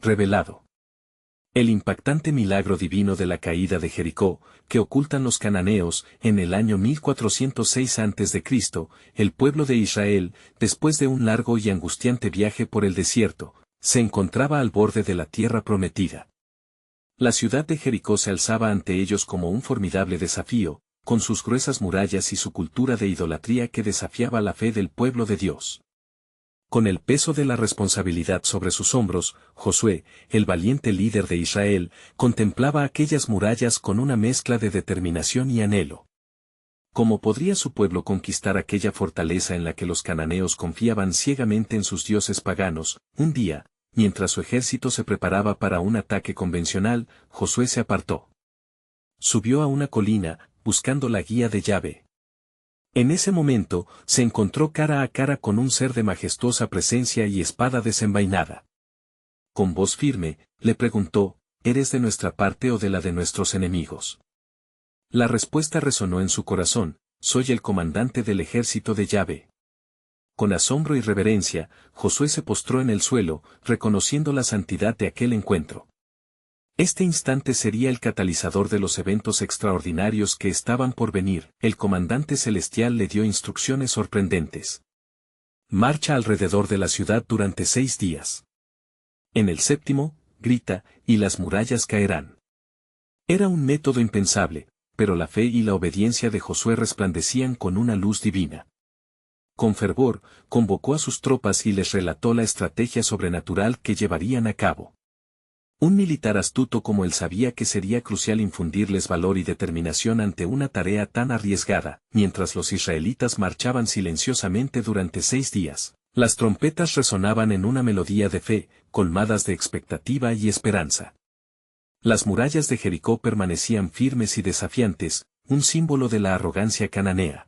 revelado. El impactante milagro divino de la caída de Jericó, que ocultan los cananeos, en el año 1406 a.C., el pueblo de Israel, después de un largo y angustiante viaje por el desierto, se encontraba al borde de la tierra prometida. La ciudad de Jericó se alzaba ante ellos como un formidable desafío, con sus gruesas murallas y su cultura de idolatría que desafiaba la fe del pueblo de Dios. Con el peso de la responsabilidad sobre sus hombros, Josué, el valiente líder de Israel, contemplaba aquellas murallas con una mezcla de determinación y anhelo. ¿Cómo podría su pueblo conquistar aquella fortaleza en la que los cananeos confiaban ciegamente en sus dioses paganos? Un día, mientras su ejército se preparaba para un ataque convencional, Josué se apartó. Subió a una colina, buscando la guía de Yahvé. En ese momento, se encontró cara a cara con un ser de majestuosa presencia y espada desenvainada. Con voz firme, le preguntó, ¿eres de nuestra parte o de la de nuestros enemigos? La respuesta resonó en su corazón, soy el comandante del ejército de Yahvé. Con asombro y reverencia, Josué se postró en el suelo, reconociendo la santidad de aquel encuentro. Este instante sería el catalizador de los eventos extraordinarios que estaban por venir. El comandante celestial le dio instrucciones sorprendentes. Marcha alrededor de la ciudad durante 6 días. En el séptimo, grita, y las murallas caerán. Era un método impensable, pero la fe y la obediencia de Josué resplandecían con una luz divina. Con fervor, convocó a sus tropas y les relató la estrategia sobrenatural que llevarían a cabo. Un militar astuto como él sabía que sería crucial infundirles valor y determinación ante una tarea tan arriesgada. Mientras los israelitas marchaban silenciosamente durante 6 días, las trompetas resonaban en una melodía de fe, colmadas de expectativa y esperanza. Las murallas de Jericó permanecían firmes y desafiantes, un símbolo de la arrogancia cananea.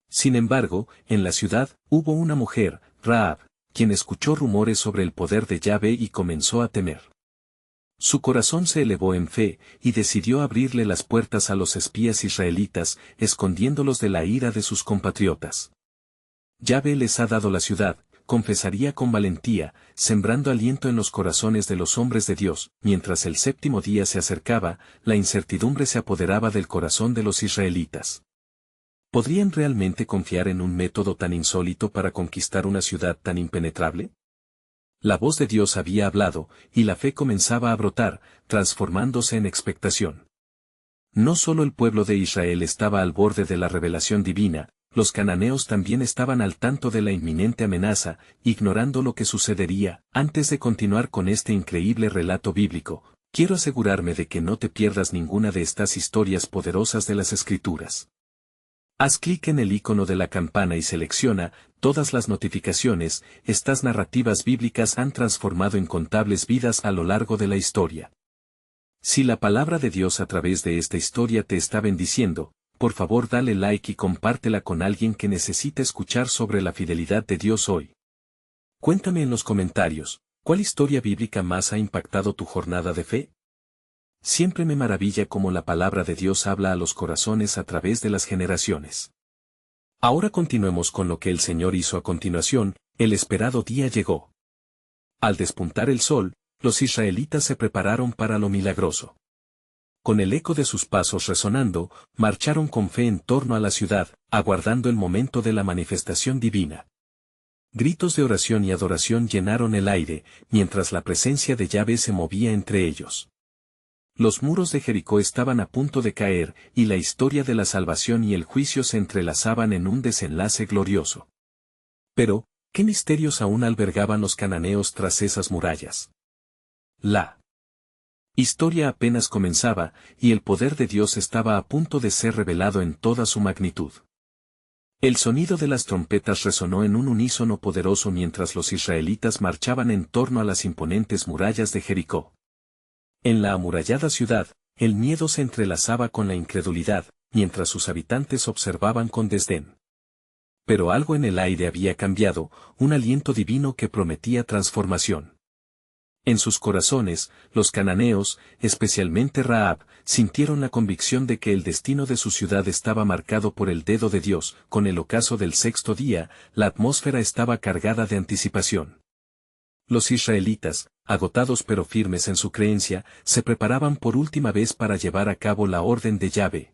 Sin embargo, en la ciudad, hubo una mujer, Rahab, quien escuchó rumores sobre el poder de Yahvé y comenzó a temer. Su corazón se elevó en fe, y decidió abrirle las puertas a los espías israelitas, escondiéndolos de la ira de sus compatriotas. Yahvé les ha dado la ciudad, confesaría con valentía, sembrando aliento en los corazones de los hombres de Dios. Mientras el séptimo día se acercaba, la incertidumbre se apoderaba del corazón de los israelitas. ¿Podrían realmente confiar en un método tan insólito para conquistar una ciudad tan impenetrable? La voz de Dios había hablado, y la fe comenzaba a brotar, transformándose en expectación. No solo el pueblo de Israel estaba al borde de la revelación divina, los cananeos también estaban al tanto de la inminente amenaza, ignorando lo que sucedería. Antes de continuar con este increíble relato bíblico, quiero asegurarme de que no te pierdas ninguna de estas historias poderosas de las Escrituras. Haz clic en el icono de la campana y selecciona todas las notificaciones. Estas narrativas bíblicas han transformado incontables vidas a lo largo de la historia. Si la palabra de Dios a través de esta historia te está bendiciendo, por favor dale like y compártela con alguien que necesita escuchar sobre la fidelidad de Dios hoy. Cuéntame en los comentarios, ¿cuál historia bíblica más ha impactado tu jornada de fe? Siempre me maravilla cómo la palabra de Dios habla a los corazones a través de las generaciones. Ahora continuemos con lo que el Señor hizo a continuación. El esperado día llegó. Al despuntar el sol, los israelitas se prepararon para lo milagroso. Con el eco de sus pasos resonando, marcharon con fe en torno a la ciudad, aguardando el momento de la manifestación divina. Gritos de oración y adoración llenaron el aire, mientras la presencia de Yahvé se movía entre ellos. Los muros de Jericó estaban a punto de caer, y la historia de la salvación y el juicio se entrelazaban en un desenlace glorioso. Pero, ¿qué misterios aún albergaban los cananeos tras esas murallas? La historia apenas comenzaba, y el poder de Dios estaba a punto de ser revelado en toda su magnitud. El sonido de las trompetas resonó en un unísono poderoso mientras los israelitas marchaban en torno a las imponentes murallas de Jericó. En la amurallada ciudad, el miedo se entrelazaba con la incredulidad, mientras sus habitantes observaban con desdén. Pero algo en el aire había cambiado, un aliento divino que prometía transformación. En sus corazones, los cananeos, especialmente Rahab, sintieron la convicción de que el destino de su ciudad estaba marcado por el dedo de Dios. Con el ocaso del sexto día, la atmósfera estaba cargada de anticipación. Los israelitas, agotados pero firmes en su creencia, se preparaban por última vez para llevar a cabo la orden de Yahvé.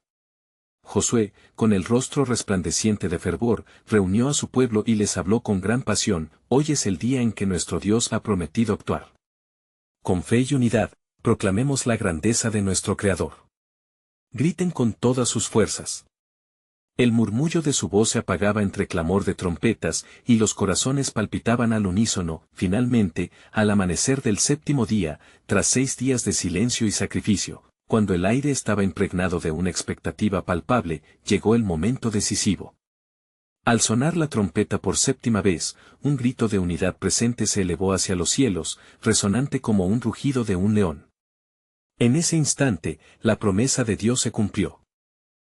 Josué, con el rostro resplandeciente de fervor, reunió a su pueblo y les habló con gran pasión: hoy es el día en que nuestro Dios ha prometido actuar. Con fe y unidad, proclamemos la grandeza de nuestro Creador. Griten con todas sus fuerzas. El murmullo de su voz se apagaba entre clamor de trompetas, y los corazones palpitaban al unísono. Finalmente, al amanecer del séptimo día, tras 6 días de silencio y sacrificio, cuando el aire estaba impregnado de una expectativa palpable, llegó el momento decisivo. Al sonar la trompeta por 7ª vez, un grito de unidad presente se elevó hacia los cielos, resonante como un rugido de un león. En ese instante, la promesa de Dios se cumplió.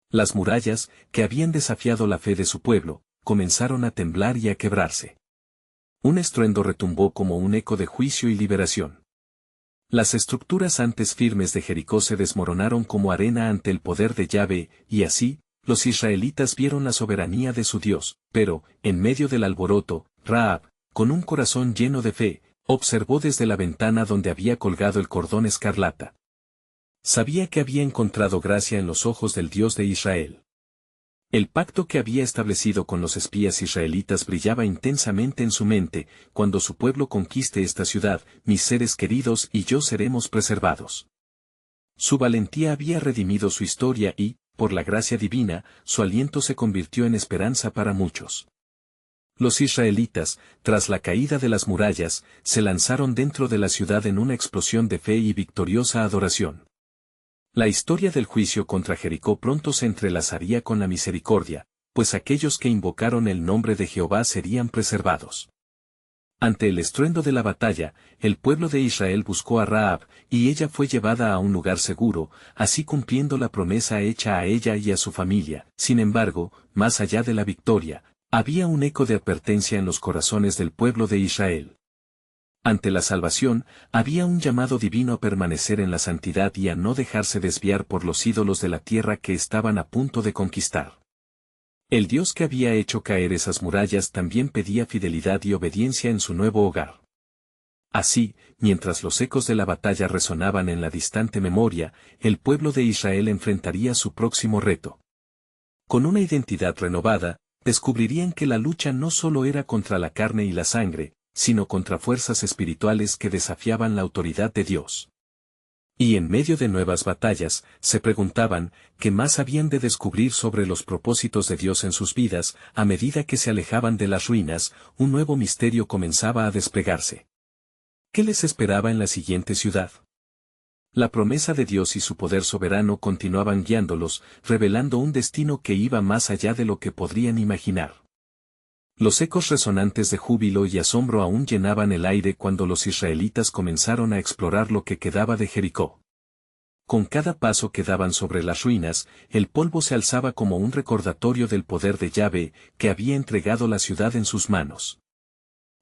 Las murallas, que habían desafiado la fe de su pueblo, comenzaron a temblar y a quebrarse. Un estruendo retumbó como un eco de juicio y liberación. Las estructuras antes firmes de Jericó se desmoronaron como arena ante el poder de Yahvé, y así, los israelitas vieron la soberanía de su Dios. Pero, en medio del alboroto, Rahab, con un corazón lleno de fe, observó desde la ventana donde había colgado el cordón escarlata. Sabía que había encontrado gracia en los ojos del Dios de Israel. El pacto que había establecido con los espías israelitas brillaba intensamente en su mente: cuando su pueblo conquiste esta ciudad, mis seres queridos y yo seremos preservados. Su valentía había redimido su historia y, por la gracia divina, su aliento se convirtió en esperanza para muchos. Los israelitas, tras la caída de las murallas, se lanzaron dentro de la ciudad en una explosión de fe y victoriosa adoración. La historia del juicio contra Jericó pronto se entrelazaría con la misericordia, pues aquellos que invocaron el nombre de Jehová serían preservados. Ante el estruendo de la batalla, el pueblo de Israel buscó a Rahab, y ella fue llevada a un lugar seguro, así cumpliendo la promesa hecha a ella y a su familia. Sin embargo, más allá de la victoria, había un eco de advertencia en los corazones del pueblo de Israel. Ante la salvación, había un llamado divino a permanecer en la santidad y a no dejarse desviar por los ídolos de la tierra que estaban a punto de conquistar. El Dios que había hecho caer esas murallas también pedía fidelidad y obediencia en su nuevo hogar. Así, mientras los ecos de la batalla resonaban en la distante memoria, el pueblo de Israel enfrentaría su próximo reto. Con una identidad renovada, descubrirían que la lucha no solo era contra la carne y la sangre, sino contra fuerzas espirituales que desafiaban la autoridad de Dios. Y en medio de nuevas batallas, se preguntaban, ¿qué más habían de descubrir sobre los propósitos de Dios en sus vidas? A medida que se alejaban de las ruinas, un nuevo misterio comenzaba a desplegarse. ¿Qué les esperaba en la siguiente ciudad? La promesa de Dios y su poder soberano continuaban guiándolos, revelando un destino que iba más allá de lo que podrían imaginar. Los ecos resonantes de júbilo y asombro aún llenaban el aire cuando los israelitas comenzaron a explorar lo que quedaba de Jericó. Con cada paso que daban sobre las ruinas, el polvo se alzaba como un recordatorio del poder de Yahvé, que había entregado la ciudad en sus manos.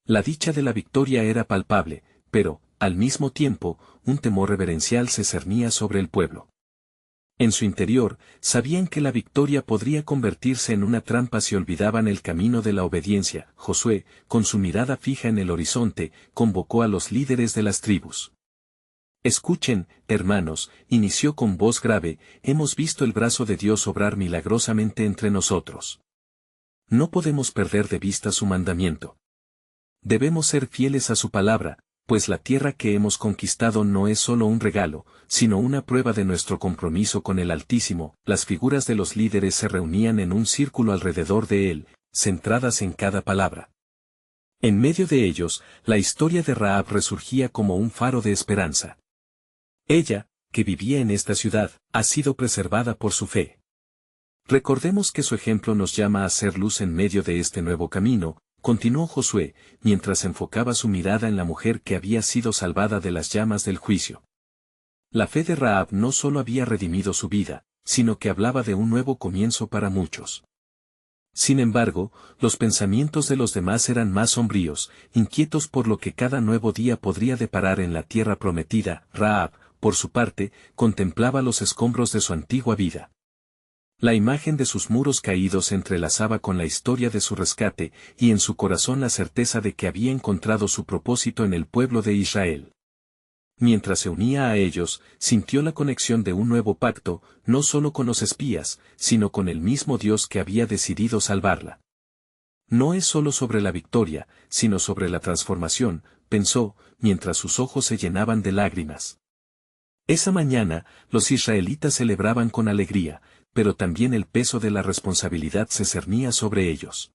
La dicha de la victoria era palpable, pero, al mismo tiempo, un temor reverencial se cernía sobre el pueblo. En su interior, sabían que la victoria podría convertirse en una trampa si olvidaban el camino de la obediencia. Josué, con su mirada fija en el horizonte, convocó a los líderes de las tribus. Escuchen, hermanos, inició con voz grave, hemos visto el brazo de Dios obrar milagrosamente entre nosotros. No podemos perder de vista su mandamiento. Debemos ser fieles a su palabra, pues la tierra que hemos conquistado no es solo un regalo, sino una prueba de nuestro compromiso con el Altísimo. Las figuras de los líderes se reunían en un círculo alrededor de él, centradas en cada palabra. En medio de ellos, la historia de Rahab resurgía como un faro de esperanza. Ella, que vivía en esta ciudad, ha sido preservada por su fe. Recordemos que su ejemplo nos llama a ser luz en medio de este nuevo camino, continuó Josué, mientras enfocaba su mirada en la mujer que había sido salvada de las llamas del juicio. La fe de Rahab no solo había redimido su vida, sino que hablaba de un nuevo comienzo para muchos. Sin embargo, los pensamientos de los demás eran más sombríos, inquietos por lo que cada nuevo día podría deparar en la tierra prometida. Rahab, por su parte, contemplaba los escombros de su antigua vida. La imagen de sus muros caídos se entrelazaba con la historia de su rescate, y en su corazón la certeza de que había encontrado su propósito en el pueblo de Israel. Mientras se unía a ellos, sintió la conexión de un nuevo pacto, no solo con los espías, sino con el mismo Dios que había decidido salvarla. No es solo sobre la victoria, sino sobre la transformación, pensó, mientras sus ojos se llenaban de lágrimas. Esa mañana, los israelitas celebraban con alegría, pero también el peso de la responsabilidad se cernía sobre ellos.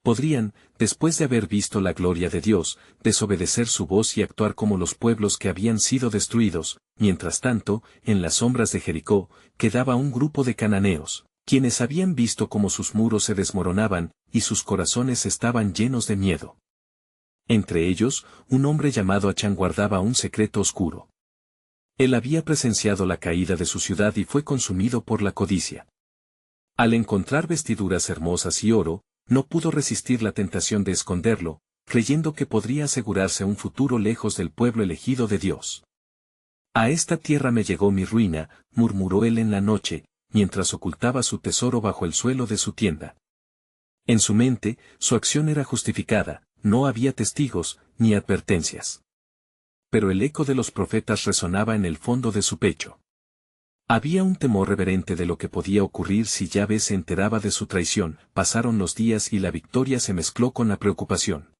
Podrían, después de haber visto la gloria de Dios, desobedecer su voz y actuar como los pueblos que habían sido destruidos. Mientras tanto, en las sombras de Jericó, quedaba un grupo de cananeos, quienes habían visto cómo sus muros se desmoronaban, y sus corazones estaban llenos de miedo. Entre ellos, un hombre llamado Achán guardaba un secreto oscuro. Él había presenciado la caída de su ciudad y fue consumido por la codicia. Al encontrar vestiduras hermosas y oro, no pudo resistir la tentación de esconderlo, creyendo que podría asegurarse un futuro lejos del pueblo elegido de Dios. A esta tierra me llegó mi ruina, murmuró él en la noche, mientras ocultaba su tesoro bajo el suelo de su tienda. En su mente, su acción era justificada, no había testigos, ni advertencias. Pero el eco de los profetas resonaba en el fondo de su pecho. Había un temor reverente de lo que podía ocurrir si Yahvé se enteraba de su traición. Pasaron los días y la victoria se mezcló con la preocupación.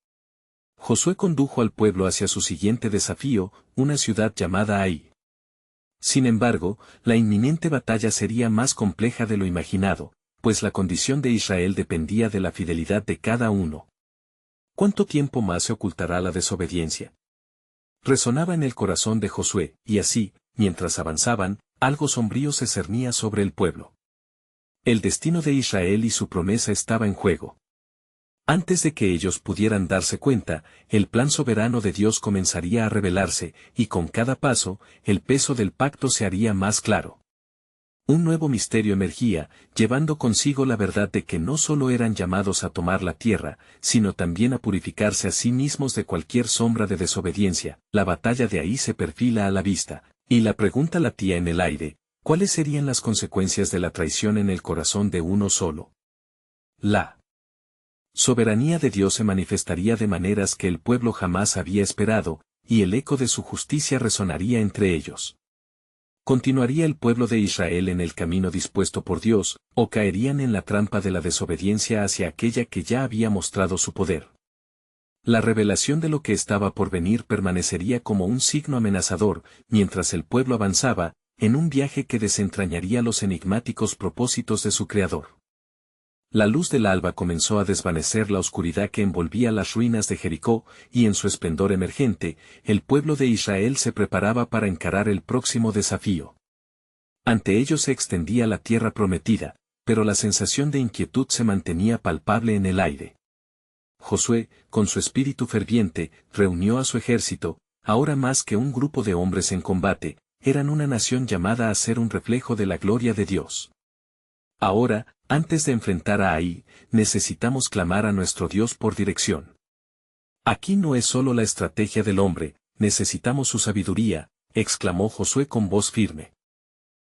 Josué condujo al pueblo hacia su siguiente desafío, una ciudad llamada Ai. Sin embargo, la inminente batalla sería más compleja de lo imaginado, pues la condición de Israel dependía de la fidelidad de cada uno. ¿Cuánto tiempo más se ocultará la desobediencia? Resonaba en el corazón de Josué, y así, mientras avanzaban, algo sombrío se cernía sobre el pueblo. El destino de Israel y su promesa estaba en juego. Antes de que ellos pudieran darse cuenta, el plan soberano de Dios comenzaría a revelarse, y con cada paso, el peso del pacto se haría más claro. Un nuevo misterio emergía, llevando consigo la verdad de que no solo eran llamados a tomar la tierra, sino también a purificarse a sí mismos de cualquier sombra de desobediencia. La batalla de Ai se perfila a la vista, y la pregunta latía en el aire: ¿cuáles serían las consecuencias de la traición en el corazón de uno solo? La soberanía de Dios se manifestaría de maneras que el pueblo jamás había esperado, y el eco de su justicia resonaría entre ellos. ¿Continuaría el pueblo de Israel en el camino dispuesto por Dios, o caerían en la trampa de la desobediencia hacia aquella que ya había mostrado su poder? La revelación de lo que estaba por venir permanecería como un signo amenazador, mientras el pueblo avanzaba, en un viaje que desentrañaría los enigmáticos propósitos de su Creador. La luz del alba comenzó a desvanecer la oscuridad que envolvía las ruinas de Jericó, y en su esplendor emergente, el pueblo de Israel se preparaba para encarar el próximo desafío. Ante ellos se extendía la tierra prometida, pero la sensación de inquietud se mantenía palpable en el aire. Josué, con su espíritu ferviente, reunió a su ejército, ahora más que un grupo de hombres en combate, eran una nación llamada a ser un reflejo de la gloria de Dios. Ahora, antes de enfrentar a Ai, necesitamos clamar a nuestro Dios por dirección. Aquí no es solo la estrategia del hombre, necesitamos su sabiduría, exclamó Josué con voz firme.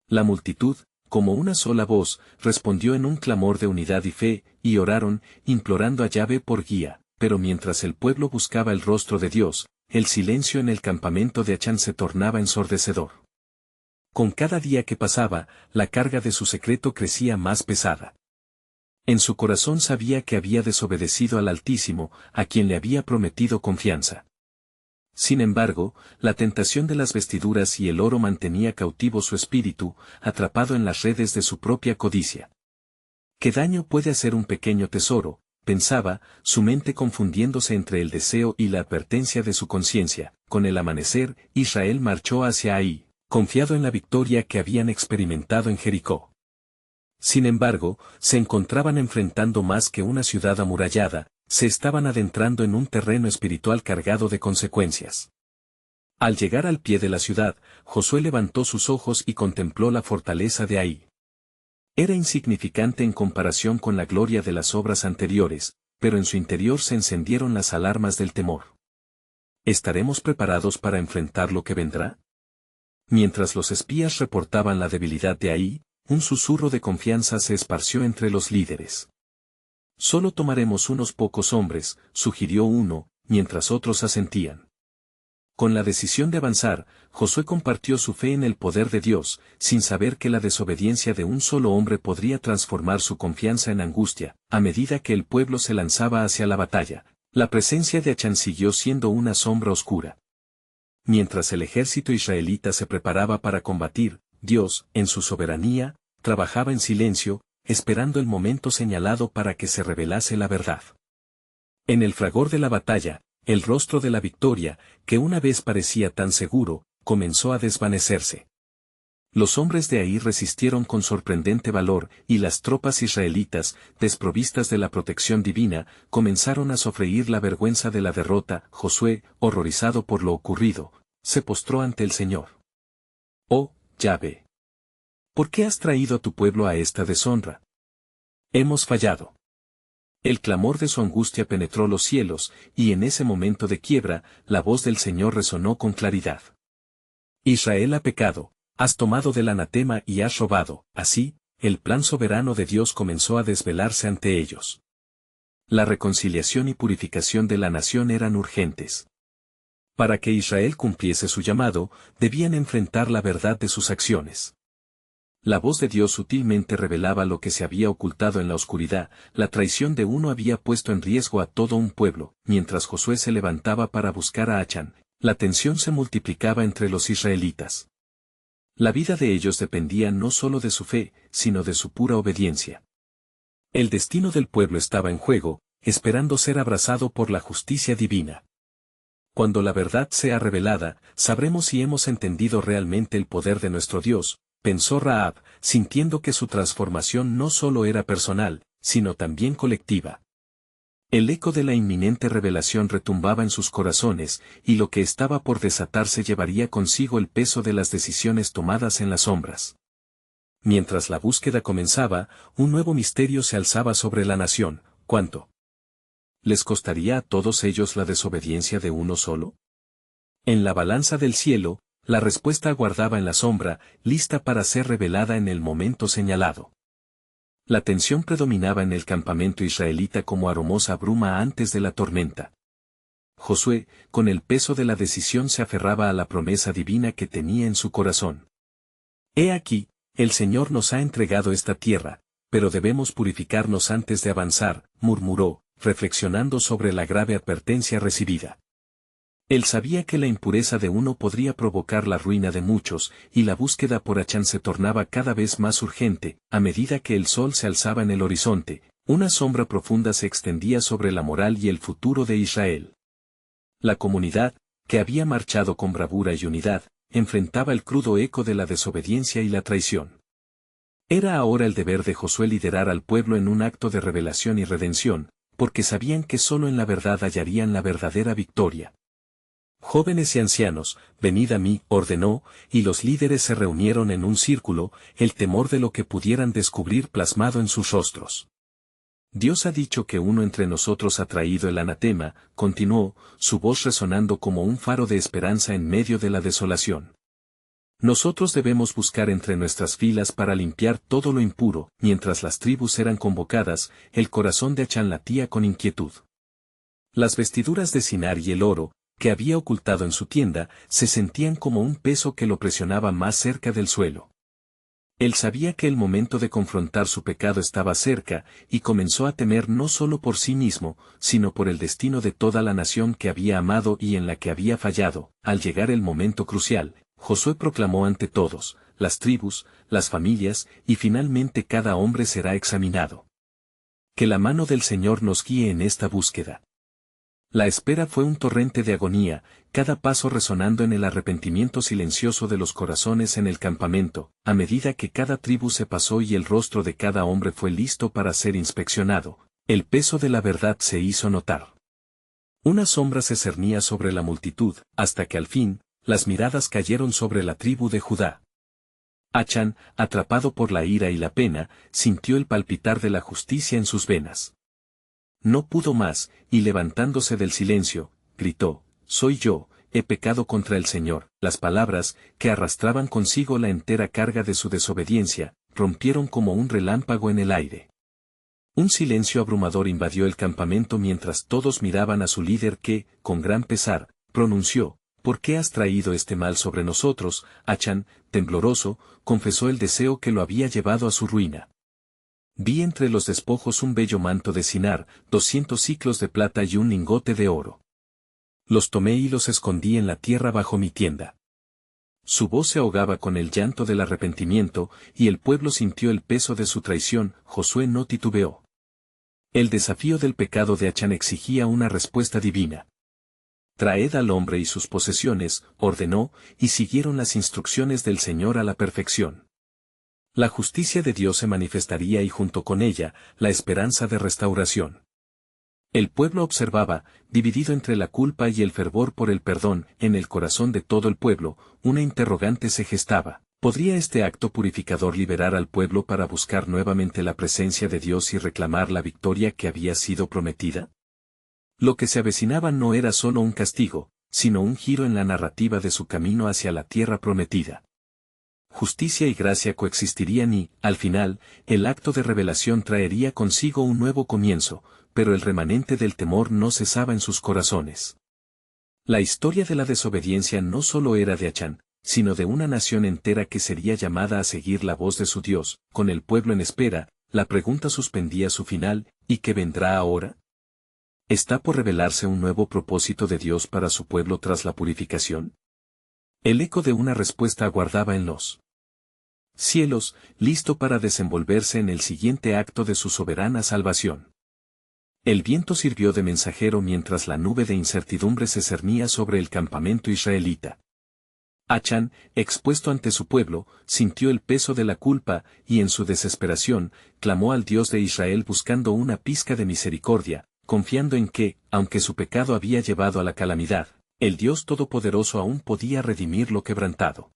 La multitud, como una sola voz, respondió en un clamor de unidad y fe, y oraron, implorando a Yahvé por guía, pero mientras el pueblo buscaba el rostro de Dios, el silencio en el campamento de Achán se tornaba ensordecedor. Con cada día que pasaba, la carga de su secreto crecía más pesada. En su corazón sabía que había desobedecido al Altísimo, a quien le había prometido confianza. Sin embargo, la tentación de las vestiduras y el oro mantenía cautivo su espíritu, atrapado en las redes de su propia codicia. ¿Qué daño puede hacer un pequeño tesoro?, pensaba, su mente confundiéndose entre el deseo y la advertencia de su conciencia. Con el amanecer, Israel marchó hacia Ai, confiado en la victoria que habían experimentado en Jericó. Sin embargo, se encontraban enfrentando más que una ciudad amurallada, se estaban adentrando en un terreno espiritual cargado de consecuencias. Al llegar al pie de la ciudad, Josué levantó sus ojos y contempló la fortaleza de Ai. Era insignificante en comparación con la gloria de las obras anteriores, pero en su interior se encendieron las alarmas del temor. ¿Estaremos preparados para enfrentar lo que vendrá? Mientras los espías reportaban la debilidad de Ai, un susurro de confianza se esparció entre los líderes. Solo tomaremos unos pocos hombres, sugirió uno, mientras otros asentían. Con la decisión de avanzar, Josué compartió su fe en el poder de Dios, sin saber que la desobediencia de un solo hombre podría transformar su confianza en angustia. A medida que el pueblo se lanzaba hacia la batalla, la presencia de Achán siguió siendo una sombra oscura. Mientras el ejército israelita se preparaba para combatir, Dios, en su soberanía, trabajaba en silencio, esperando el momento señalado para que se revelase la verdad. En el fragor de la batalla, el rostro de la victoria, que una vez parecía tan seguro, comenzó a desvanecerse. Los hombres de Ai resistieron con sorprendente valor, y las tropas israelitas, desprovistas de la protección divina, comenzaron a sofreír la vergüenza de la derrota. Josué, horrorizado por lo ocurrido, se postró ante el Señor. «Oh, Yahvé, ¿por qué has traído a tu pueblo a esta deshonra? Hemos fallado». El clamor de su angustia penetró los cielos, y en ese momento de quiebra, la voz del Señor resonó con claridad. Israel ha pecado, has tomado del anatema y has robado. Así, el plan soberano de Dios comenzó a desvelarse ante ellos. La reconciliación y purificación de la nación eran urgentes. Para que Israel cumpliese su llamado, debían enfrentar la verdad de sus acciones. La voz de Dios sutilmente revelaba lo que se había ocultado en la oscuridad. La traición de uno había puesto en riesgo a todo un pueblo. Mientras Josué se levantaba para buscar a Achán, la tensión se multiplicaba entre los israelitas. La vida de ellos dependía no solo de su fe, sino de su pura obediencia. El destino del pueblo estaba en juego, esperando ser abrazado por la justicia divina. Cuando la verdad sea revelada, sabremos si hemos entendido realmente el poder de nuestro Dios, pensó Rahab, sintiendo que su transformación no solo era personal, sino también colectiva. El eco de la inminente revelación retumbaba en sus corazones, y lo que estaba por desatarse llevaría consigo el peso de las decisiones tomadas en las sombras. Mientras la búsqueda comenzaba, un nuevo misterio se alzaba sobre la nación. ¿Cuánto les costaría a todos ellos la desobediencia de uno solo? En la balanza del cielo, la respuesta aguardaba en la sombra, lista para ser revelada en el momento señalado. La tensión predominaba en el campamento israelita como aromosa bruma antes de la tormenta. Josué, con el peso de la decisión, se aferraba a la promesa divina que tenía en su corazón. He aquí, el Señor nos ha entregado esta tierra, pero debemos purificarnos antes de avanzar, murmuró, reflexionando sobre la grave advertencia recibida. Él sabía que la impureza de uno podría provocar la ruina de muchos, y la búsqueda por Achán se tornaba cada vez más urgente. A medida que el sol se alzaba en el horizonte, una sombra profunda se extendía sobre la moral y el futuro de Israel. La comunidad, que había marchado con bravura y unidad, enfrentaba el crudo eco de la desobediencia y la traición. Era ahora el deber de Josué liderar al pueblo en un acto de revelación y redención, porque sabían que solo en la verdad hallarían la verdadera victoria. Jóvenes y ancianos, venid a mí, ordenó, y los líderes se reunieron en un círculo, el temor de lo que pudieran descubrir plasmado en sus rostros. Dios ha dicho que uno entre nosotros ha traído el anatema, continuó, su voz resonando como un faro de esperanza en medio de la desolación. Nosotros debemos buscar entre nuestras filas para limpiar todo lo impuro. Mientras las tribus eran convocadas, el corazón de Achán latía con inquietud. Las vestiduras de Sinar y el oro, que había ocultado en su tienda, se sentían como un peso que lo presionaba más cerca del suelo. Él sabía que el momento de confrontar su pecado estaba cerca, y comenzó a temer no solo por sí mismo, sino por el destino de toda la nación que había amado y en la que había fallado. Al llegar el momento crucial, Josué proclamó ante todos, las tribus, las familias, y finalmente cada hombre será examinado. Que la mano del Señor nos guíe en esta búsqueda. La espera fue un torrente de agonía, cada paso resonando en el arrepentimiento silencioso de los corazones en el campamento, a medida que cada tribu se pasó y el rostro de cada hombre fue listo para ser inspeccionado, el peso de la verdad se hizo notar. Una sombra se cernía sobre la multitud, hasta que al fin, las miradas cayeron sobre la tribu de Judá. Achán, atrapado por la ira y la pena, sintió el palpitar de la justicia en sus venas. No pudo más, y levantándose del silencio, gritó, «Soy yo, he pecado contra el Señor». Las palabras, que arrastraban consigo la entera carga de su desobediencia, rompieron como un relámpago en el aire. Un silencio abrumador invadió el campamento mientras todos miraban a su líder que, con gran pesar, pronunció, ¿por qué has traído este mal sobre nosotros? Achan, tembloroso, confesó el deseo que lo había llevado a su ruina. Vi entre los despojos un bello manto de Sinar, 200 siclos de plata y un lingote de oro. Los tomé y los escondí en la tierra bajo mi tienda. Su voz se ahogaba con el llanto del arrepentimiento, y el pueblo sintió el peso de su traición. Josué no titubeó. El desafío del pecado de Achan exigía una respuesta divina. Traed al hombre y sus posesiones, ordenó, y siguieron las instrucciones del Señor a la perfección. La justicia de Dios se manifestaría y junto con ella, la esperanza de restauración. El pueblo observaba, dividido entre la culpa y el fervor por el perdón, en el corazón de todo el pueblo, una interrogante se gestaba. ¿Podría este acto purificador liberar al pueblo para buscar nuevamente la presencia de Dios y reclamar la victoria que había sido prometida? Lo que se avecinaba no era solo un castigo, sino un giro en la narrativa de su camino hacia la tierra prometida. Justicia y gracia coexistirían y, al final, el acto de revelación traería consigo un nuevo comienzo, pero el remanente del temor no cesaba en sus corazones. La historia de la desobediencia no solo era de Achan, sino de una nación entera que sería llamada a seguir la voz de su Dios. Con el pueblo en espera, la pregunta suspendía su final: ¿y qué vendrá ahora? ¿Está por revelarse un nuevo propósito de Dios para su pueblo tras la purificación? El eco de una respuesta aguardaba en los cielos, listo para desenvolverse en el siguiente acto de su soberana salvación. El viento sirvió de mensajero mientras la nube de incertidumbre se cernía sobre el campamento israelita. Achan, expuesto ante su pueblo, sintió el peso de la culpa, y en su desesperación, clamó al Dios de Israel buscando una pizca de misericordia, confiando en que, aunque su pecado había llevado a la calamidad, el Dios Todopoderoso aún podía redimir lo quebrantado.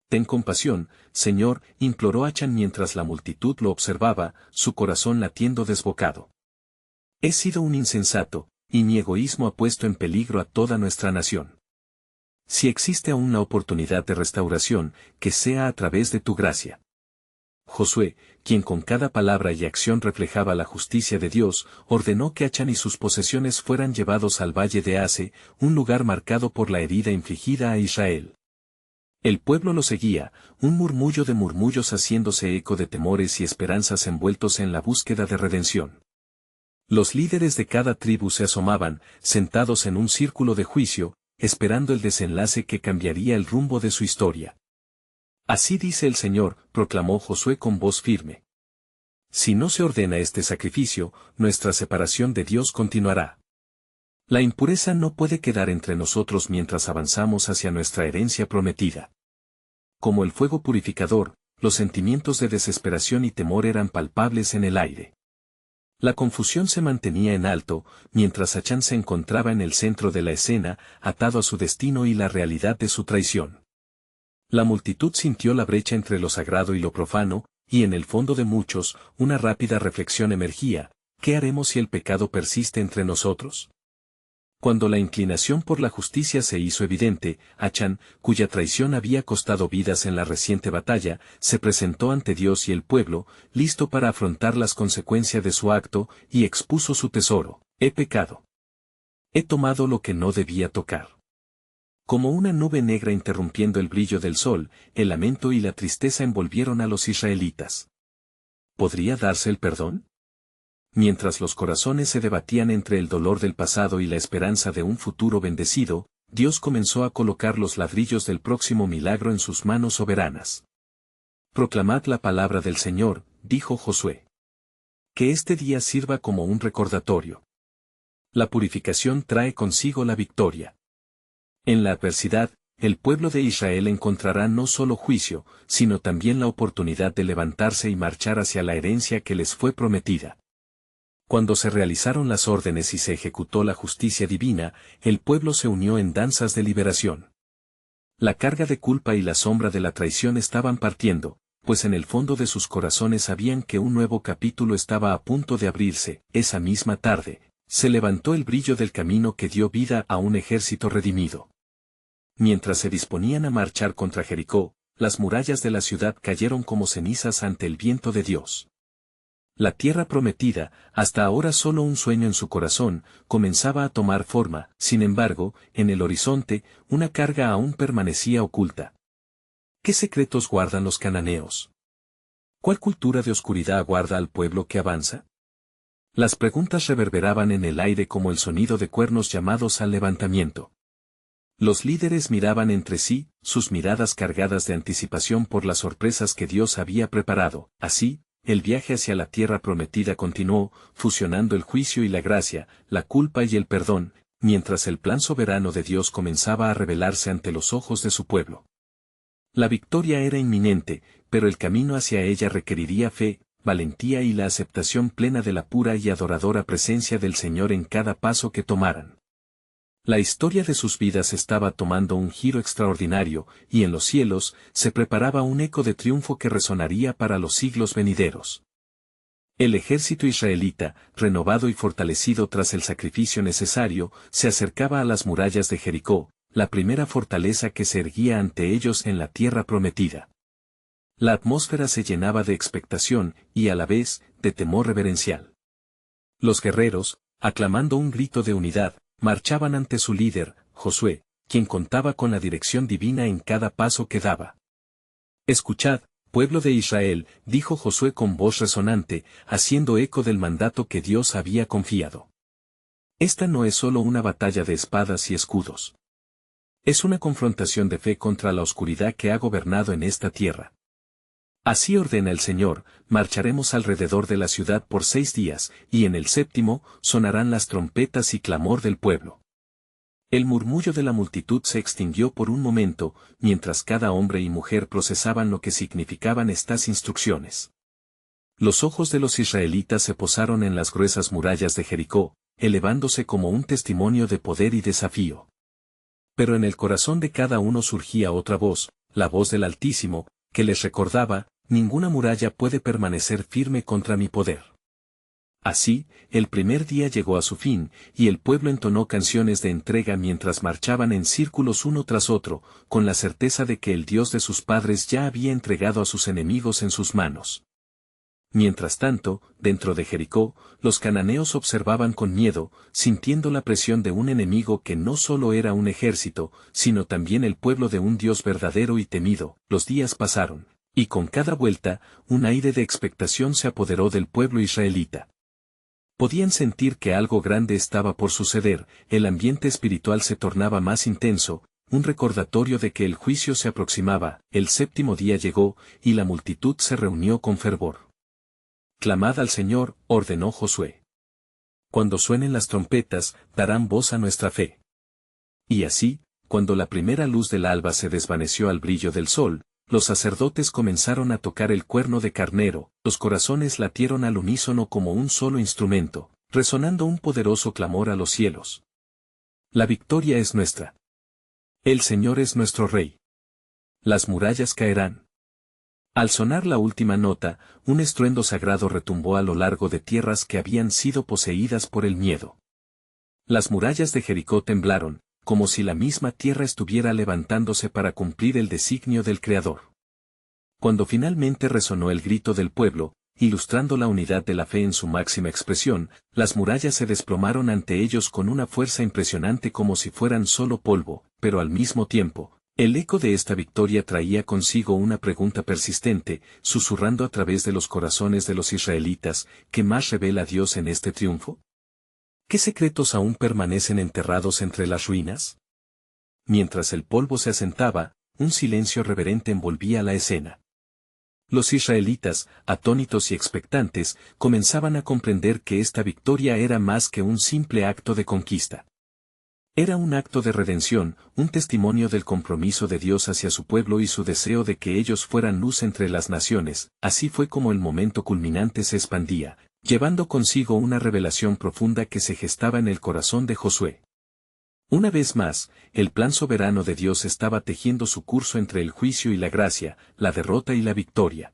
Ten compasión, Señor, imploró Achan mientras la multitud lo observaba, su corazón latiendo desbocado. He sido un insensato, y mi egoísmo ha puesto en peligro a toda nuestra nación. Si existe aún la oportunidad de restauración, que sea a través de tu gracia. Josué, quien con cada palabra y acción reflejaba la justicia de Dios, ordenó que Achan y sus posesiones fueran llevados al valle de Ase, un lugar marcado por la herida infligida a Israel. El pueblo lo seguía, un murmullo de murmullos haciéndose eco de temores y esperanzas envueltos en la búsqueda de redención. Los líderes de cada tribu se asomaban, sentados en un círculo de juicio, esperando el desenlace que cambiaría el rumbo de su historia. Así dice el Señor, proclamó Josué con voz firme. Si no se ordena este sacrificio, nuestra separación de Dios continuará. La impureza no puede quedar entre nosotros mientras avanzamos hacia nuestra herencia prometida. Como el fuego purificador, los sentimientos de desesperación y temor eran palpables en el aire. La confusión se mantenía en alto, mientras Achan se encontraba en el centro de la escena, atado a su destino y la realidad de su traición. La multitud sintió la brecha entre lo sagrado y lo profano, y en el fondo de muchos, una rápida reflexión emergía: ¿qué haremos si el pecado persiste entre nosotros? Cuando la inclinación por la justicia se hizo evidente, Achan, cuya traición había costado vidas en la reciente batalla, se presentó ante Dios y el pueblo, listo para afrontar las consecuencias de su acto, y expuso su tesoro: he pecado. He tomado lo que no debía tocar. Como una nube negra interrumpiendo el brillo del sol, el lamento y la tristeza envolvieron a los israelitas. ¿Podría darse el perdón? Mientras los corazones se debatían entre el dolor del pasado y la esperanza de un futuro bendecido, Dios comenzó a colocar los ladrillos del próximo milagro en sus manos soberanas. Proclamad la palabra del Señor, dijo Josué. Que este día sirva como un recordatorio. La purificación trae consigo la victoria. En la adversidad, el pueblo de Israel encontrará no solo juicio, sino también la oportunidad de levantarse y marchar hacia la herencia que les fue prometida. Cuando se realizaron las órdenes y se ejecutó la justicia divina, el pueblo se unió en danzas de liberación. La carga de culpa y la sombra de la traición estaban partiendo, pues en el fondo de sus corazones sabían que un nuevo capítulo estaba a punto de abrirse. Esa misma tarde, se levantó el brillo del camino que dio vida a un ejército redimido. Mientras se disponían a marchar contra Jericó, las murallas de la ciudad cayeron como cenizas ante el viento de Dios. La tierra prometida, hasta ahora solo un sueño en su corazón, comenzaba a tomar forma, sin embargo, en el horizonte, una carga aún permanecía oculta. ¿Qué secretos guardan los cananeos? ¿Cuál cultura de oscuridad aguarda al pueblo que avanza? Las preguntas reverberaban en el aire como el sonido de cuernos llamados al levantamiento. Los líderes miraban entre sí, sus miradas cargadas de anticipación por las sorpresas que Dios había preparado. Así, el viaje hacia la tierra prometida continuó, fusionando el juicio y la gracia, la culpa y el perdón, mientras el plan soberano de Dios comenzaba a revelarse ante los ojos de su pueblo. La victoria era inminente, pero el camino hacia ella requeriría fe, valentía y la aceptación plena de la pura y adoradora presencia del Señor en cada paso que tomaran. La historia de sus vidas estaba tomando un giro extraordinario, y en los cielos se preparaba un eco de triunfo que resonaría para los siglos venideros. El ejército israelita, renovado y fortalecido tras el sacrificio necesario, se acercaba a las murallas de Jericó, la primera fortaleza que se erguía ante ellos en la tierra prometida. La atmósfera se llenaba de expectación, y a la vez, de temor reverencial. Los guerreros, aclamando un grito de unidad, marchaban ante su líder, Josué, quien contaba con la dirección divina en cada paso que daba. Escuchad, pueblo de Israel, dijo Josué con voz resonante, haciendo eco del mandato que Dios había confiado. Esta no es solo una batalla de espadas y escudos. Es una confrontación de fe contra la oscuridad que ha gobernado en esta tierra. Así ordena el Señor, marcharemos alrededor de la ciudad por 6 días, y en el 7º, sonarán las trompetas y clamor del pueblo. El murmullo de la multitud se extinguió por un momento, mientras cada hombre y mujer procesaban lo que significaban estas instrucciones. Los ojos de los israelitas se posaron en las gruesas murallas de Jericó, elevándose como un testimonio de poder y desafío. Pero en el corazón de cada uno surgía otra voz, la voz del Altísimo, que les recordaba: ninguna muralla puede permanecer firme contra mi poder. Así, el primer día llegó a su fin, y el pueblo entonó canciones de entrega mientras marchaban en círculos uno tras otro, con la certeza de que el Dios de sus padres ya había entregado a sus enemigos en sus manos. Mientras tanto, dentro de Jericó, los cananeos observaban con miedo, sintiendo la presión de un enemigo que no solo era un ejército, sino también el pueblo de un Dios verdadero y temido. Los días pasaron, y con cada vuelta, un aire de expectación se apoderó del pueblo israelita. Podían sentir que algo grande estaba por suceder, el ambiente espiritual se tornaba más intenso, un recordatorio de que el juicio se aproximaba. El 7º día llegó, y la multitud se reunió con fervor. Clamad al Señor, ordenó Josué. Cuando suenen las trompetas, darán voz a nuestra fe. Y así, cuando la primera luz del alba se desvaneció al brillo del sol, los sacerdotes comenzaron a tocar el cuerno de carnero, los corazones latieron al unísono como un solo instrumento, resonando un poderoso clamor a los cielos. La victoria es nuestra. El Señor es nuestro Rey. Las murallas caerán. Al sonar la última nota, un estruendo sagrado retumbó a lo largo de tierras que habían sido poseídas por el miedo. Las murallas de Jericó temblaron, como si la misma tierra estuviera levantándose para cumplir el designio del Creador. Cuando finalmente resonó el grito del pueblo, ilustrando la unidad de la fe en su máxima expresión, las murallas se desplomaron ante ellos con una fuerza impresionante como si fueran solo polvo, pero al mismo tiempo, el eco de esta victoria traía consigo una pregunta persistente, susurrando a través de los corazones de los israelitas: ¿qué más revela Dios en este triunfo? ¿Qué secretos aún permanecen enterrados entre las ruinas? Mientras el polvo se asentaba, un silencio reverente envolvía la escena. Los israelitas, atónitos y expectantes, comenzaban a comprender que esta victoria era más que un simple acto de conquista. Era un acto de redención, un testimonio del compromiso de Dios hacia su pueblo y su deseo de que ellos fueran luz entre las naciones. Así fue como el momento culminante se expandía, llevando consigo una revelación profunda que se gestaba en el corazón de Josué. Una vez más, el plan soberano de Dios estaba tejiendo su curso entre el juicio y la gracia, la derrota y la victoria.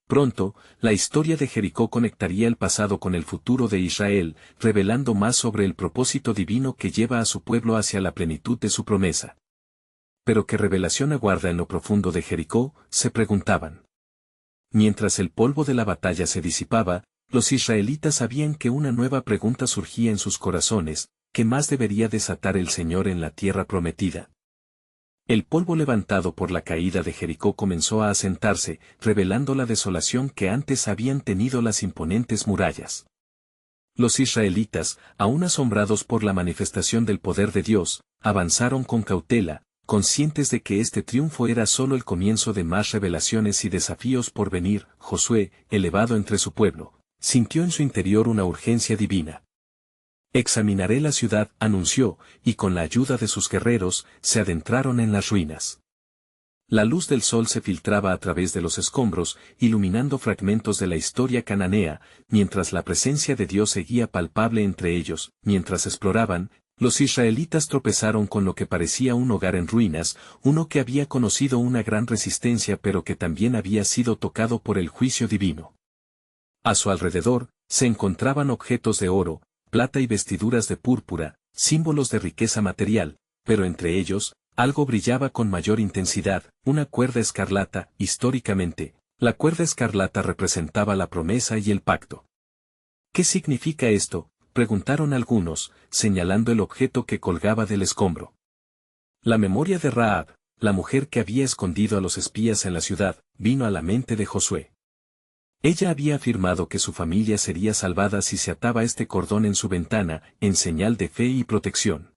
Pronto, la historia de Jericó conectaría el pasado con el futuro de Israel, revelando más sobre el propósito divino que lleva a su pueblo hacia la plenitud de su promesa. ¿Pero qué revelación aguarda en lo profundo de Jericó?, se preguntaban. Mientras el polvo de la batalla se disipaba, Los israelitas sabían que una nueva pregunta surgía en sus corazones: ¿qué más debería desatar el Señor en la tierra prometida? El polvo levantado por la caída de Jericó comenzó a asentarse, revelando la desolación que antes habían tenido las imponentes murallas. Los israelitas, aún asombrados por la manifestación del poder de Dios, avanzaron con cautela, conscientes de que este triunfo era solo el comienzo de más revelaciones y desafíos por venir. Josué, elevado entre su pueblo, sintió en su interior una urgencia divina. Examinaré la ciudad, anunció, y con la ayuda de sus guerreros, se adentraron en las ruinas. La luz del sol se filtraba a través de los escombros, iluminando fragmentos de la historia cananea, mientras la presencia de Dios seguía palpable entre ellos. Mientras exploraban, los israelitas tropezaron con lo que parecía un hogar en ruinas, uno que había conocido una gran resistencia pero que también había sido tocado por el juicio divino. A su alrededor, se encontraban objetos de oro, plata y vestiduras de púrpura, símbolos de riqueza material, pero entre ellos, algo brillaba con mayor intensidad: una cuerda escarlata. Históricamente, la cuerda escarlata representaba la promesa y el pacto. ¿Qué significa esto?, preguntaron algunos, señalando el objeto que colgaba del escombro. La memoria de Rahab, la mujer que había escondido a los espías en la ciudad, vino a la mente de Josué. Ella había afirmado que su familia sería salvada si se ataba este cordón en su ventana, en señal de fe y protección.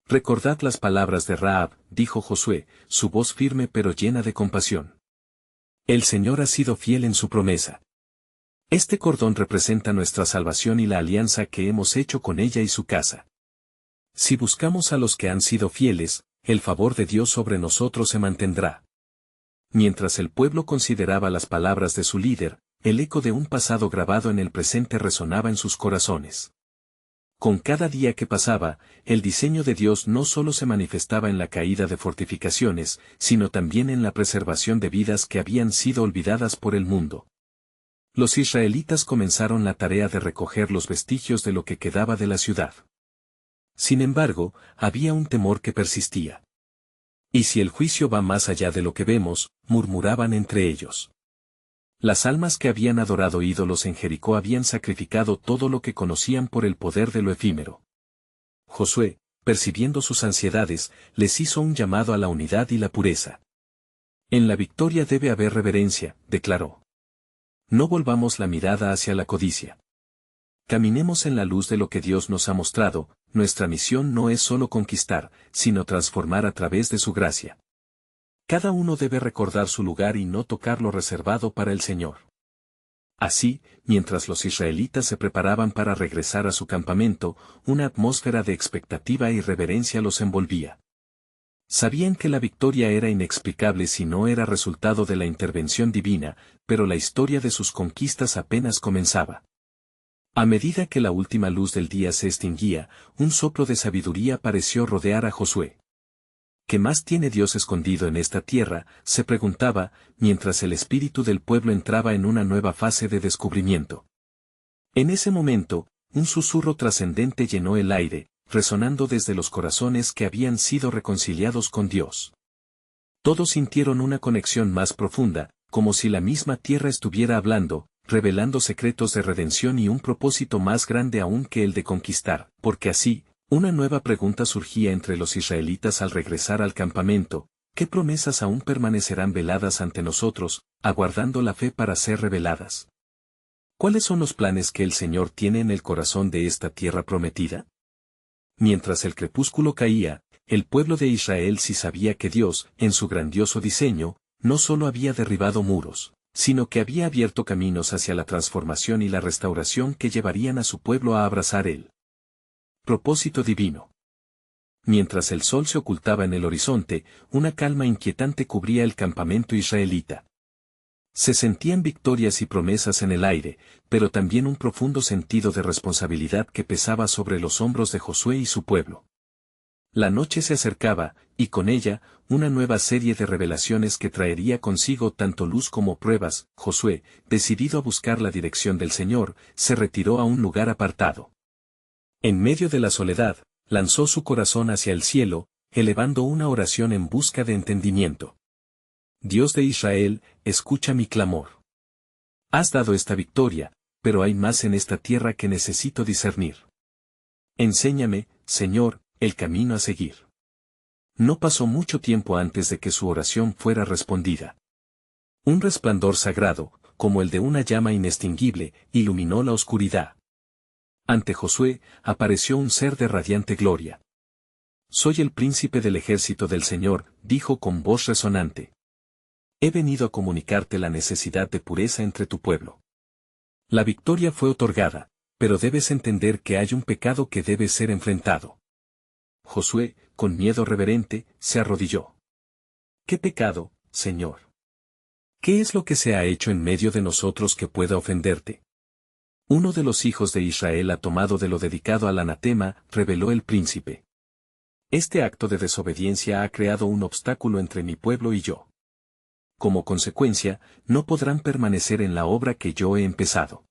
Recordad las palabras de Rahab, dijo Josué, su voz firme pero llena de compasión. El Señor ha sido fiel en su promesa. Este cordón representa nuestra salvación y la alianza que hemos hecho con ella y su casa. Si buscamos a los que han sido fieles, el favor de Dios sobre nosotros se mantendrá. Mientras el pueblo consideraba las palabras de su líder, el eco de un pasado grabado en el presente resonaba en sus corazones. Con cada día que pasaba, el diseño de Dios no solo se manifestaba en la caída de fortificaciones, sino también en la preservación de vidas que habían sido olvidadas por el mundo. Los israelitas comenzaron la tarea de recoger los vestigios de lo que quedaba de la ciudad. Sin embargo, había un temor que persistía. ¿Y si el juicio va más allá de lo que vemos?, murmuraban entre ellos. Las almas que habían adorado ídolos en Jericó habían sacrificado todo lo que conocían por el poder de lo efímero. Josué, percibiendo sus ansiedades, les hizo un llamado a la unidad y la pureza. En la victoria debe haber reverencia, declaró. No volvamos la mirada hacia la codicia. Caminemos en la luz de lo que Dios nos ha mostrado. Nuestra misión no es solo conquistar, sino transformar a través de su gracia. Cada uno debe recordar su lugar y no tocar lo reservado para el Señor. Así, mientras los israelitas se preparaban para regresar a su campamento, una atmósfera de expectativa y reverencia los envolvía. Sabían que la victoria era inexplicable si no era resultado de la intervención divina, pero la historia de sus conquistas apenas comenzaba. A medida que la última luz del día se extinguía, un soplo de sabiduría pareció rodear a Josué. ¿Qué más tiene Dios escondido en esta tierra?, se preguntaba, mientras el espíritu del pueblo entraba en una nueva fase de descubrimiento. En ese momento, un susurro trascendente llenó el aire, resonando desde los corazones que habían sido reconciliados con Dios. Todos sintieron una conexión más profunda, como si la misma tierra estuviera hablando, revelando secretos de redención y un propósito más grande aún que el de conquistar, porque así, una nueva pregunta surgía entre los israelitas al regresar al campamento: ¿qué promesas aún permanecerán veladas ante nosotros, aguardando la fe para ser reveladas? ¿Cuáles son los planes que el Señor tiene en el corazón de esta tierra prometida? Mientras el crepúsculo caía, el pueblo de Israel sí sabía que Dios, en su grandioso diseño, no solo había derribado muros, sino que había abierto caminos hacia la transformación y la restauración que llevarían a su pueblo a abrazar el propósito divino. Mientras el sol se ocultaba en el horizonte, una calma inquietante cubría el campamento israelita. Se sentían victorias y promesas en el aire, pero también un profundo sentido de responsabilidad que pesaba sobre los hombros de Josué y su pueblo. La noche se acercaba, y con ella, una nueva serie de revelaciones que traería consigo tanto luz como pruebas. Josué, decidido a buscar la dirección del Señor, se retiró a un lugar apartado. En medio de la soledad, lanzó su corazón hacia el cielo, elevando una oración en busca de entendimiento. Dios de Israel, escucha mi clamor. Has dado esta victoria, pero hay más en esta tierra que necesito discernir. Enséñame, Señor, el camino a seguir. No pasó mucho tiempo antes de que su oración fuera respondida. Un resplandor sagrado, como el de una llama inextinguible, iluminó la oscuridad. Ante Josué, apareció un ser de radiante gloria. «Soy el príncipe del ejército del Señor», dijo con voz resonante. «He venido a comunicarte la necesidad de pureza entre tu pueblo. La victoria fue otorgada, pero debes entender que hay un pecado que debe ser enfrentado». Josué, con miedo reverente, se arrodilló. «¿Qué pecado, Señor? ¿Qué es lo que se ha hecho en medio de nosotros que pueda ofenderte?» «Uno de los hijos de Israel ha tomado de lo dedicado al anatema», reveló el príncipe. «Este acto de desobediencia ha creado un obstáculo entre mi pueblo y yo. Como consecuencia, no podrán permanecer en la obra que yo he empezado.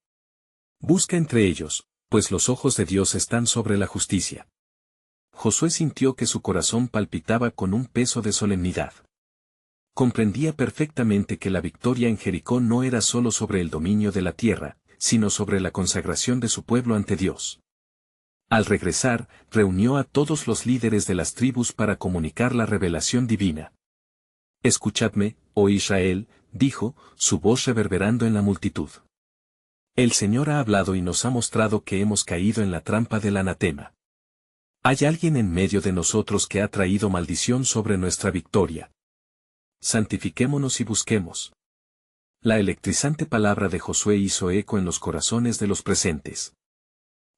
Busca entre ellos, pues los ojos de Dios están sobre la justicia». Josué sintió que su corazón palpitaba con un peso de solemnidad. Comprendía perfectamente que la victoria en Jericó no era solo sobre el dominio de la tierra, sino sobre la consagración de su pueblo ante Dios. Al regresar, reunió a todos los líderes de las tribus para comunicar la revelación divina. «Escuchadme, oh Israel», dijo, su voz reverberando en la multitud. «El Señor ha hablado y nos ha mostrado que hemos caído en la trampa del anatema. Hay alguien en medio de nosotros que ha traído maldición sobre nuestra victoria. Santifiquémonos y busquemos». La electrizante palabra de Josué hizo eco en los corazones de los presentes.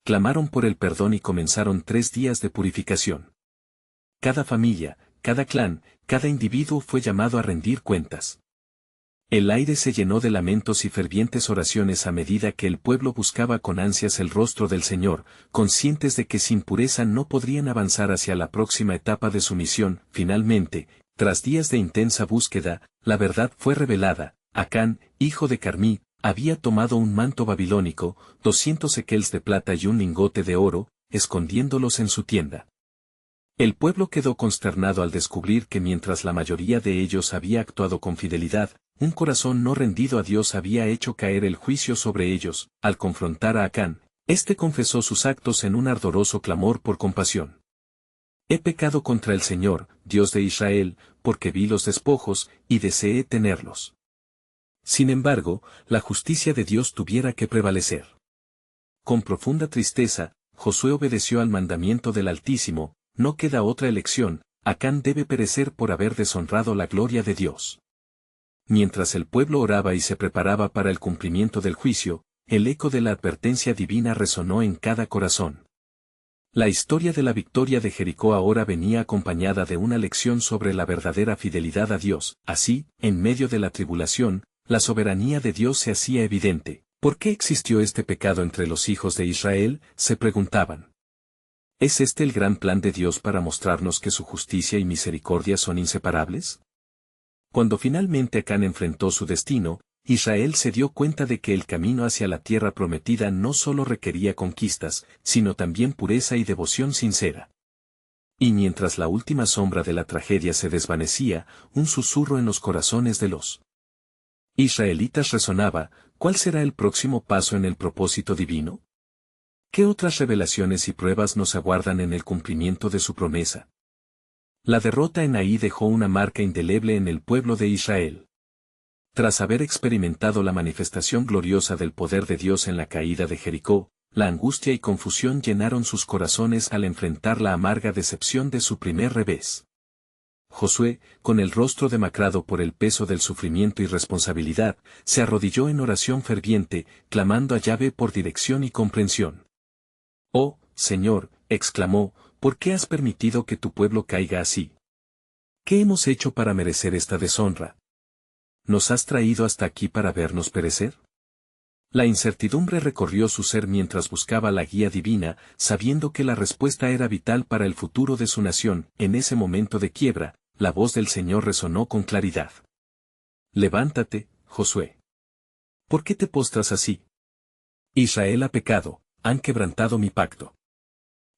Clamaron por el perdón y comenzaron 3 días de purificación. Cada familia, cada clan, cada individuo fue llamado a rendir cuentas. El aire se llenó de lamentos y fervientes oraciones a medida que el pueblo buscaba con ansias el rostro del Señor, conscientes de que sin pureza no podrían avanzar hacia la próxima etapa de su misión. Finalmente, tras días de intensa búsqueda, la verdad fue revelada. Acán, hijo de Carmí, había tomado un manto babilónico, 200 shekels de plata y un lingote de oro, escondiéndolos en su tienda. El pueblo quedó consternado al descubrir que mientras la mayoría de ellos había actuado con fidelidad, un corazón no rendido a Dios había hecho caer el juicio sobre ellos. Al confrontar a Acán, éste confesó sus actos en un ardoroso clamor por compasión. «He pecado contra el Señor, Dios de Israel, porque vi los despojos, y deseé tenerlos. Sin embargo, la justicia de Dios tuviera que prevalecer». Con profunda tristeza, Josué obedeció al mandamiento del Altísimo. No queda otra elección, Acán debe perecer por haber deshonrado la gloria de Dios. Mientras el pueblo oraba y se preparaba para el cumplimiento del juicio, el eco de la advertencia divina resonó en cada corazón. La historia de la victoria de Jericó ahora venía acompañada de una lección sobre la verdadera fidelidad a Dios. Así, en medio de la tribulación, la soberanía de Dios se hacía evidente. ¿Por qué existió este pecado entre los hijos de Israel?, se preguntaban. ¿Es este el gran plan de Dios para mostrarnos que su justicia y misericordia son inseparables? Cuando finalmente Acán enfrentó su destino, Israel se dio cuenta de que el camino hacia la tierra prometida no solo requería conquistas, sino también pureza y devoción sincera. Y mientras la última sombra de la tragedia se desvanecía, un susurro en los corazones de los israelitas resonaba: ¿cuál será el próximo paso en el propósito divino? ¿Qué otras revelaciones y pruebas nos aguardan en el cumplimiento de su promesa? La derrota en Ahí dejó una marca indeleble en el pueblo de Israel. Tras haber experimentado la manifestación gloriosa del poder de Dios en la caída de Jericó, la angustia y confusión llenaron sus corazones al enfrentar la amarga decepción de su primer revés. Josué, con el rostro demacrado por el peso del sufrimiento y responsabilidad, se arrodilló en oración ferviente, clamando a Yahvé por dirección y comprensión. «Oh, Señor», exclamó, «¿por qué has permitido que tu pueblo caiga así? ¿Qué hemos hecho para merecer esta deshonra? ¿Nos has traído hasta aquí para vernos perecer?». La incertidumbre recorrió su ser mientras buscaba la guía divina, sabiendo que la respuesta era vital para el futuro de su nación. En ese momento de quiebra, la voz del Señor resonó con claridad. «Levántate, Josué. ¿Por qué te postras así? Israel ha pecado, han quebrantado mi pacto.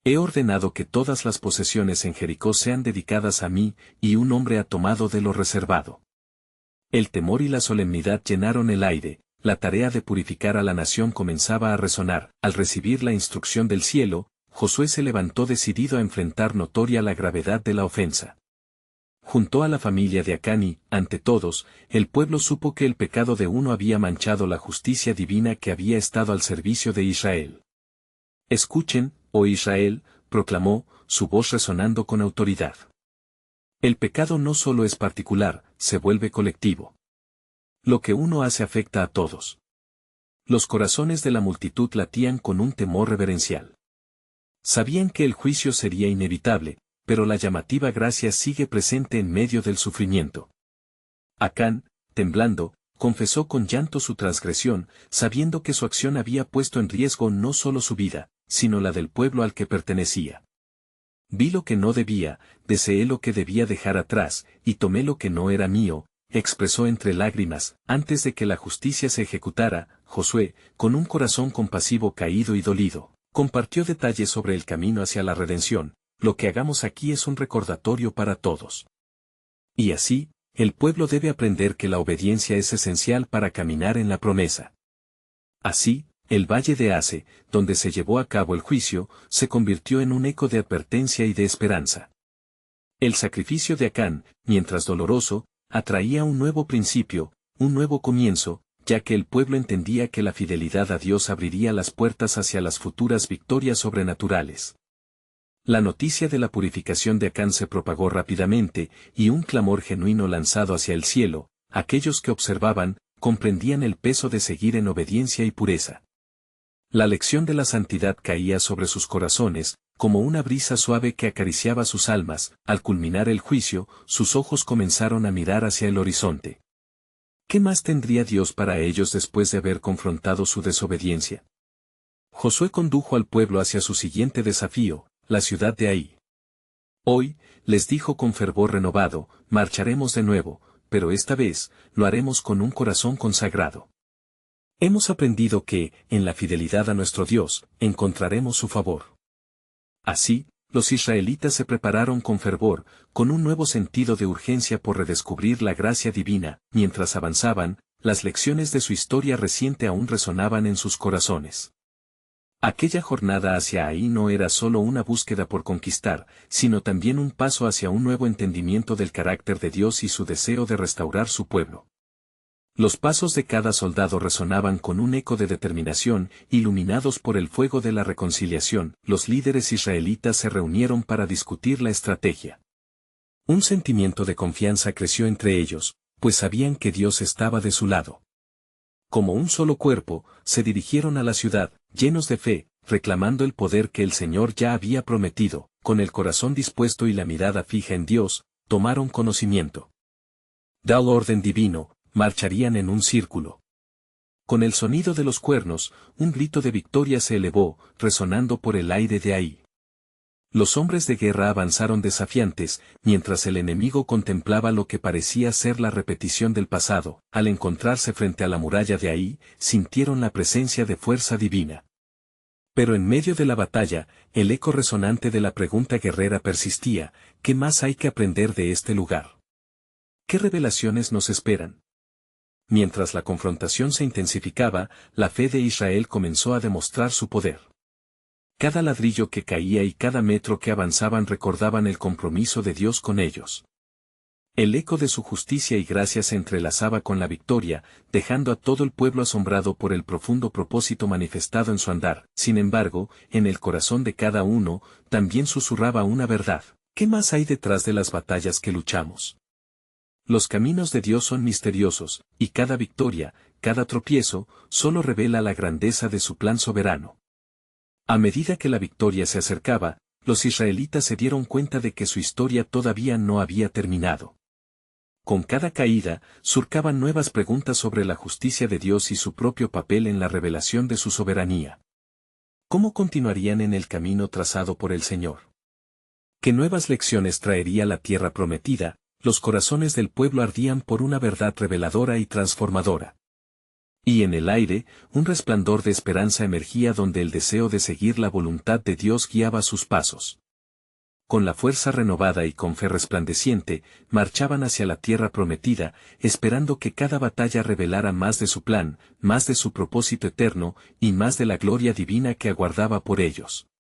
He ordenado que todas las posesiones en Jericó sean dedicadas a mí, y un hombre ha tomado de lo reservado». El temor y la solemnidad llenaron el aire, la tarea de purificar a la nación comenzaba a resonar. Al recibir la instrucción del cielo, Josué se levantó decidido a enfrentar notoria la gravedad de la ofensa. Juntó a la familia de Acán y, ante todos, el pueblo supo que el pecado de uno había manchado la justicia divina que había estado al servicio de Israel. Escuchen, oh Israel, proclamó, su voz resonando con autoridad. El pecado no solo es particular, se vuelve colectivo. Lo que uno hace afecta a todos. Los corazones de la multitud latían con un temor reverencial. Sabían que el juicio sería inevitable, pero la llamativa gracia sigue presente en medio del sufrimiento. Acán, temblando, confesó con llanto su transgresión, sabiendo que su acción había puesto en riesgo no solo su vida, sino la del pueblo al que pertenecía. Vi lo que no debía, deseé lo que debía dejar atrás, y tomé lo que no era mío, expresó entre lágrimas. Antes de que la justicia se ejecutara, Josué, con un corazón compasivo caído y dolido, compartió detalles sobre el camino hacia la redención. Lo que hagamos aquí es un recordatorio para todos. Y así, el pueblo debe aprender que la obediencia es esencial para caminar en la promesa. Así, el valle de Ase, donde se llevó a cabo el juicio, se convirtió en un eco de advertencia y de esperanza. El sacrificio de Acán, mientras doloroso, atraía un nuevo principio, un nuevo comienzo, ya que el pueblo entendía que la fidelidad a Dios abriría las puertas hacia las futuras victorias sobrenaturales. La noticia de la purificación de Acán se propagó rápidamente, y un clamor genuino lanzado hacia el cielo, aquellos que observaban, comprendían el peso de seguir en obediencia y pureza. La lección de la santidad caía sobre sus corazones, como una brisa suave que acariciaba sus almas. Al culminar el juicio, sus ojos comenzaron a mirar hacia el horizonte. ¿Qué más tendría Dios para ellos después de haber confrontado su desobediencia? Josué condujo al pueblo hacia su siguiente desafío, la ciudad de Ai. Hoy, les dijo con fervor renovado, marcharemos de nuevo, pero esta vez, lo haremos con un corazón consagrado. Hemos aprendido que, en la fidelidad a nuestro Dios, encontraremos su favor. Así, los israelitas se prepararon con fervor, con un nuevo sentido de urgencia por redescubrir la gracia divina. Mientras avanzaban, las lecciones de su historia reciente aún resonaban en sus corazones. Aquella jornada hacia ahí no era solo una búsqueda por conquistar, sino también un paso hacia un nuevo entendimiento del carácter de Dios y su deseo de restaurar su pueblo. Los pasos de cada soldado resonaban con un eco de determinación, iluminados por el fuego de la reconciliación. Los líderes israelitas se reunieron para discutir la estrategia. Un sentimiento de confianza creció entre ellos, pues sabían que Dios estaba de su lado. Como un solo cuerpo, se dirigieron a la ciudad, llenos de fe, reclamando el poder que el Señor ya había prometido. Con el corazón dispuesto y la mirada fija en Dios, tomaron conocimiento. Dado orden divino, marcharían en un círculo. Con el sonido de los cuernos, un grito de victoria se elevó, resonando por el aire de ahí. Los hombres de guerra avanzaron desafiantes, mientras el enemigo contemplaba lo que parecía ser la repetición del pasado. Al encontrarse frente a la muralla de ahí, sintieron la presencia de fuerza divina. Pero en medio de la batalla, el eco resonante de la pregunta guerrera persistía: ¿qué más hay que aprender de este lugar? ¿Qué revelaciones nos esperan? Mientras la confrontación se intensificaba, la fe de Israel comenzó a demostrar su poder. Cada ladrillo que caía y cada metro que avanzaban recordaban el compromiso de Dios con ellos. El eco de su justicia y gracia se entrelazaba con la victoria, dejando a todo el pueblo asombrado por el profundo propósito manifestado en su andar. Sin embargo, en el corazón de cada uno, también susurraba una verdad: ¿qué más hay detrás de las batallas que luchamos? Los caminos de Dios son misteriosos, y cada victoria, cada tropiezo, solo revela la grandeza de su plan soberano. A medida que la victoria se acercaba, los israelitas se dieron cuenta de que su historia todavía no había terminado. Con cada caída, surcaban nuevas preguntas sobre la justicia de Dios y su propio papel en la revelación de su soberanía. ¿Cómo continuarían en el camino trazado por el Señor? ¿Qué nuevas lecciones traería la tierra prometida? Los corazones del pueblo ardían por una verdad reveladora y transformadora. Y en el aire, un resplandor de esperanza emergía donde el deseo de seguir la voluntad de Dios guiaba sus pasos. con la fuerza renovada y con fe resplandeciente, marchaban hacia la tierra prometida, esperando que cada batalla revelara más de su plan, más de su propósito eterno, y más de la gloria divina que aguardaba por ellos.